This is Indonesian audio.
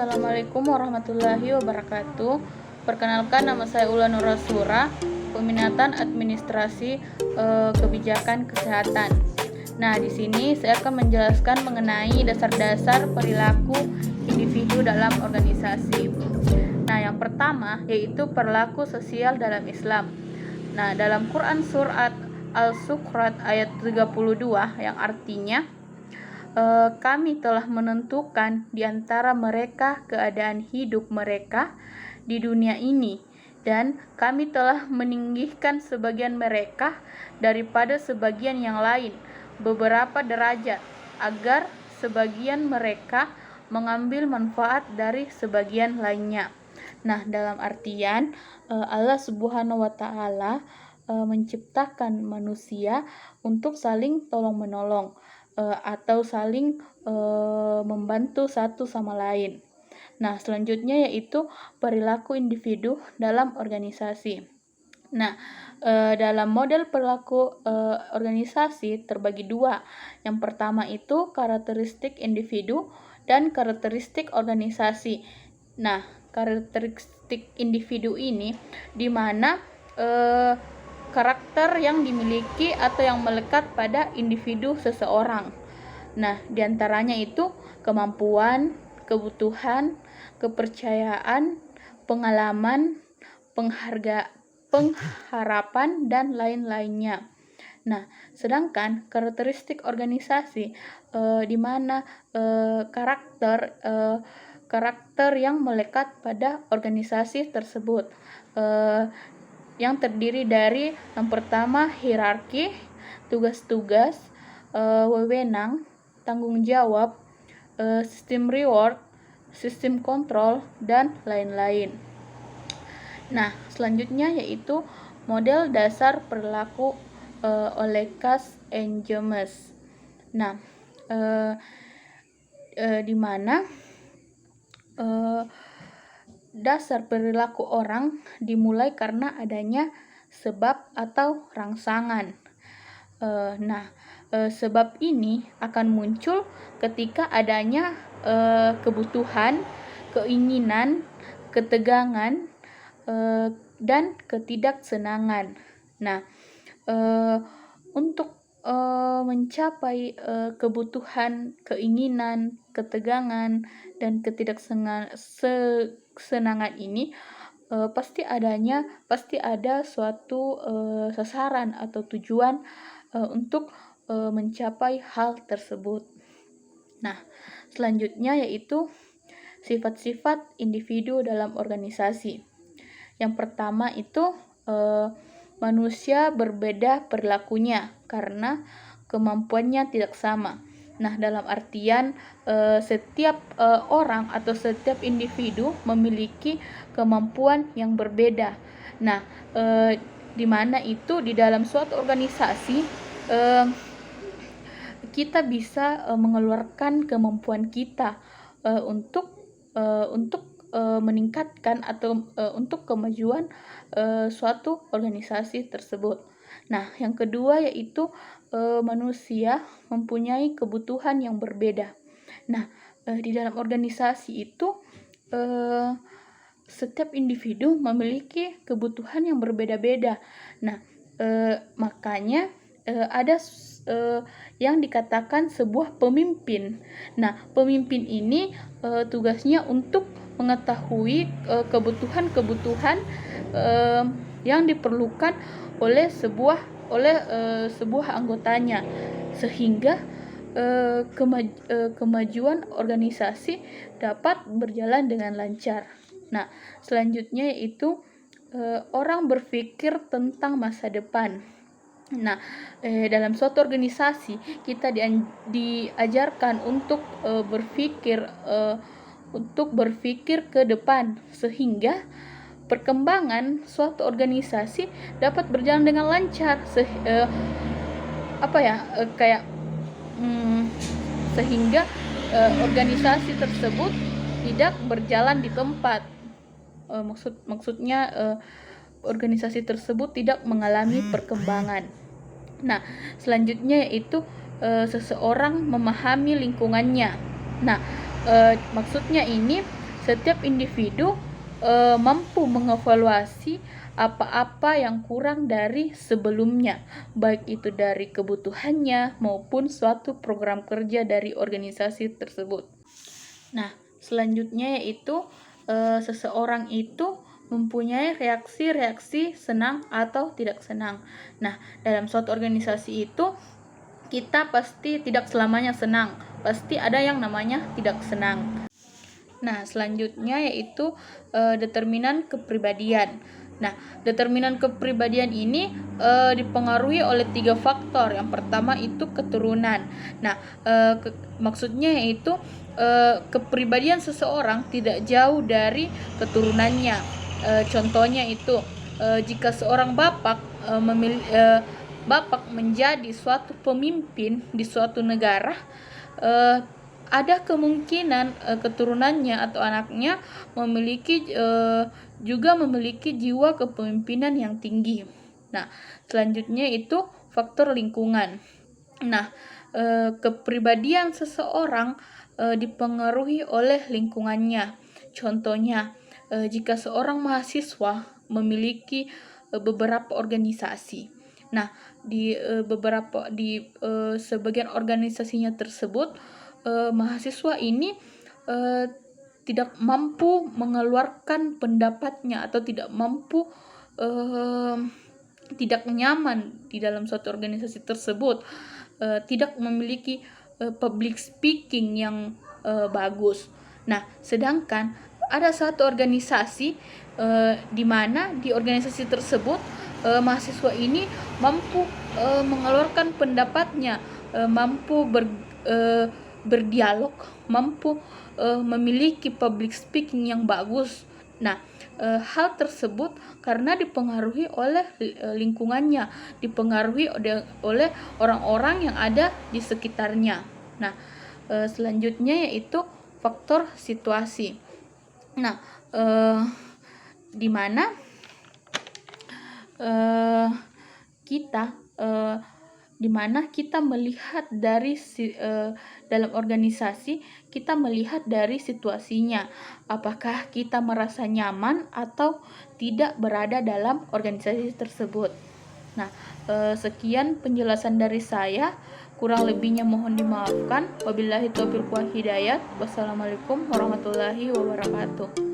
Assalamualaikum warahmatullahi wabarakatuh. Perkenalkan, nama saya Ula Nurasura, peminatan administrasi kebijakan kesehatan. Nah, di sini saya akan menjelaskan mengenai dasar-dasar perilaku individu dalam organisasi. Nah, yang pertama yaitu perilaku sosial dalam Islam. Nah, dalam Quran surat Al-Sukhrat ayat 32 yang artinya kami telah menentukan di antara mereka keadaan hidup mereka di dunia ini, dan kami telah meninggikan sebagian mereka daripada sebagian yang lain beberapa derajat, agar sebagian mereka mengambil manfaat dari sebagian lainnya. Nah, dalam artian Allah Subhanahu wa Ta'ala menciptakan manusia untuk saling tolong-menolong atau saling membantu satu sama lain. Nah, selanjutnya yaitu perilaku individu dalam organisasi. Nah, dalam model perilaku organisasi terbagi dua. Yang pertama itu karakteristik individu dan karakteristik organisasi. Nah, karakteristik individu ini di mana karakter yang dimiliki atau yang melekat pada individu seseorang. Nah, diantaranya itu kemampuan, kebutuhan, kepercayaan, pengalaman, pengharapan, dan lain-lainnya. Nah, sedangkan karakteristik organisasi di mana karakter yang melekat pada organisasi tersebut, yang terdiri dari yang pertama hierarki, tugas-tugas, wewenang, tanggung jawab, sistem reward, sistem kontrol, dan lain-lain. Nah, selanjutnya yaitu model dasar perilaku oleh Cass and James. Nah, di mana dasar perilaku orang dimulai karena adanya sebab atau rangsangan. Sebab ini akan muncul ketika adanya kebutuhan, keinginan, ketegangan, dan ketidaksenangan. Nah, untuk mencapai kebutuhan, keinginan, ketegangan, dan ketidaksenangan ini pasti ada suatu sasaran atau tujuan untuk mencapai hal tersebut. Nah, selanjutnya yaitu sifat-sifat individu dalam organisasi. Yang pertama itu manusia berbeda perilakunya karena kemampuannya tidak sama. Nah, dalam artian setiap orang atau setiap individu memiliki kemampuan yang berbeda. Nah, di mana itu di dalam suatu organisasi kita bisa mengeluarkan kemampuan kita untuk meningkatkan atau untuk kemajuan suatu organisasi tersebut. Nah, yang kedua yaitu manusia mempunyai kebutuhan yang berbeda. Nah, di dalam organisasi itu setiap individu memiliki kebutuhan yang berbeda-beda. Nah, makanya ada yang dikatakan sebuah pemimpin. Nah, pemimpin ini tugasnya untuk mengetahui kebutuhan-kebutuhan yang diperlukan oleh sebuah anggotanya, sehingga kemajuan organisasi dapat berjalan dengan lancar. Nah, selanjutnya yaitu orang berpikir tentang masa depan. Nah, dalam suatu organisasi kita diajarkan untuk berpikir ke depan, sehingga perkembangan suatu organisasi dapat berjalan dengan lancar, sehingga organisasi tersebut tidak berjalan di tempat. Maksudnya organisasi tersebut tidak mengalami perkembangan. Nah, selanjutnya yaitu seseorang memahami lingkungannya. Nah, maksudnya ini setiap individu mampu mengevaluasi apa-apa yang kurang dari sebelumnya, baik itu dari kebutuhannya maupun suatu program kerja dari organisasi tersebut. Nah, selanjutnya yaitu seseorang itu mempunyai reaksi-reaksi senang atau tidak senang. Nah, dalam suatu organisasi itu kita pasti tidak selamanya senang, pasti ada yang namanya tidak senang. Nah, selanjutnya yaitu determinan kepribadian. Nah, determinan kepribadian ini dipengaruhi oleh 3 faktor. Yang pertama itu keturunan. Nah, maksudnya yaitu kepribadian seseorang tidak jauh dari keturunannya. Contohnya itu jika seorang bapak bapak menjadi suatu pemimpin di suatu negara, ada kemungkinan keturunannya atau anaknya juga memiliki jiwa kepemimpinan yang tinggi. Nah, selanjutnya itu faktor lingkungan. Nah, kepribadian seseorang dipengaruhi oleh lingkungannya. Contohnya, jika seorang mahasiswa memiliki beberapa organisasi. Nah, di sebagian organisasinya tersebut mahasiswa ini tidak mampu mengeluarkan pendapatnya atau tidak mampu tidak nyaman di dalam suatu organisasi tersebut, tidak memiliki public speaking yang bagus. Nah, sedangkan ada satu organisasi di mana di organisasi tersebut mahasiswa ini mampu mengeluarkan pendapatnya, mampu berdialog, mampu memiliki public speaking yang bagus. Nah, hal tersebut karena dipengaruhi oleh lingkungannya, dipengaruhi oleh orang-orang yang ada di sekitarnya. Nah, selanjutnya yaitu faktor situasi. Nah, di mana kita melihat dari dalam organisasi, kita melihat dari situasinya, apakah kita merasa nyaman atau tidak berada dalam organisasi tersebut. Nah, sekian penjelasan dari saya, kurang lebihnya mohon dimaafkan. Wabillahi taufiq wal hidayah. Wassalamualaikum warahmatullahi wabarakatuh.